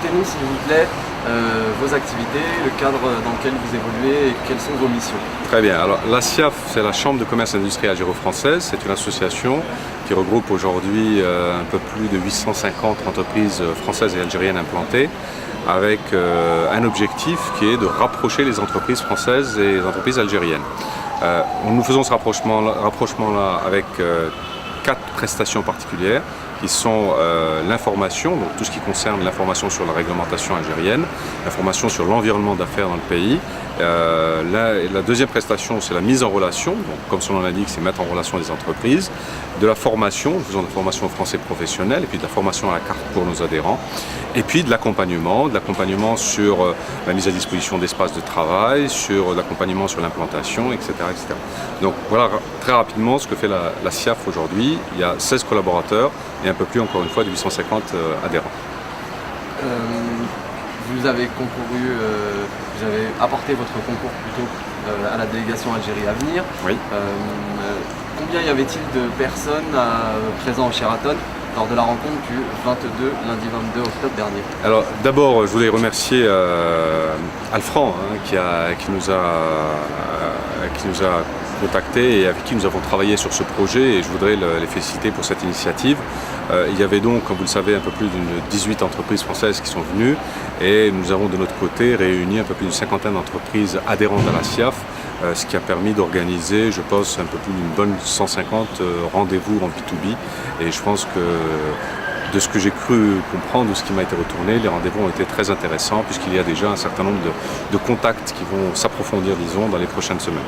présentez-nous s'il vous plaît vos activités, le cadre dans lequel vous évoluez et quelles sont vos missions. Très bien, alors la SIAF, c'est la Chambre de commerce et d'industrie algéro-française. C'est une association qui regroupe aujourd'hui un peu plus de 850 entreprises françaises et algériennes implantées, avec un objectif qui est de rapprocher les entreprises françaises et les entreprises algériennes. Nous faisons ce rapprochement-là avec 4 prestations particulières qui sont l'information, donc tout ce qui concerne l'information sur la réglementation algérienne, l'information sur l'environnement d'affaires dans le pays. La deuxième prestation, c'est la mise en relation, donc comme son nom l'indique, c'est mettre en relation les entreprises, de la formation, nous faisons de la formation au français professionnel, et puis de la formation à la carte pour nos adhérents, et puis de l'accompagnement sur la mise à disposition d'espaces de travail, sur l'accompagnement sur l'implantation, etc., etc. Donc voilà très rapidement ce que fait la SIAF aujourd'hui. Il y a 16 collaborateurs et un peu plus, encore une fois, de 850 adhérents. Vous avez concouru, vous avez apporté votre concours plutôt à la délégation Algérie à venir. Oui. Combien y avait-il de personnes présentes au Sheraton lors de la rencontre du lundi 22 octobre dernier? Alors d'abord, je voulais remercier Alfran qui nous a contactés et avec qui nous avons travaillé sur ce projet, et je voudrais les féliciter pour cette initiative. Il y avait donc, comme vous le savez, un peu plus de 18 entreprises françaises qui sont venues, et nous avons de notre côté réuni un peu plus d'une cinquantaine d'entreprises adhérentes à la SIAF, ce qui a permis d'organiser, je pense, un peu plus d'une bonne 150 rendez-vous en B2B, et je pense que de ce que j'ai cru comprendre, de ce qui m'a été retourné, les rendez-vous ont été très intéressants puisqu'il y a déjà un certain nombre de contacts qui vont s'approfondir, disons, dans les prochaines semaines.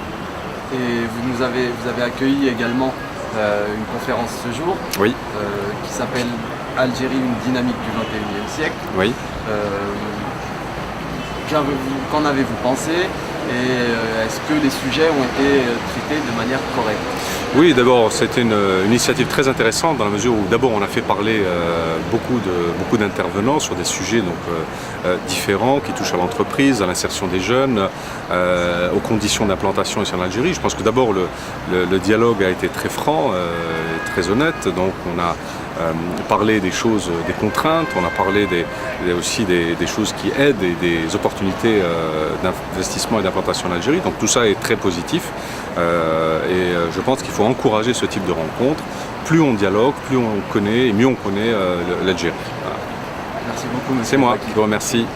Et vous avez accueilli également une conférence ce jour, oui, qui s'appelle Algérie, une dynamique du XXIe siècle. Oui. Qu'en avez-vous pensé, et est-ce que les sujets ont été traités de manière correcte? Oui, d'abord c'était une initiative très intéressante dans la mesure où d'abord on a fait parler beaucoup d'intervenants sur des sujets différents qui touchent à l'entreprise, à l'insertion des jeunes, aux conditions d'implantation ici en Algérie. Je pense que d'abord le dialogue a été très franc, très honnête, donc on a parlé des choses, des contraintes, on a parlé aussi des choses qui aident et des opportunités d'investissement et d'implantation en Algérie. Donc tout ça est très positif et je pense qu'il faut encourager ce type de rencontres. Plus on dialogue, plus on connaît et mieux on connaît l'Algérie. Voilà. Merci beaucoup, monsieur. C'est moi qui vous remercie.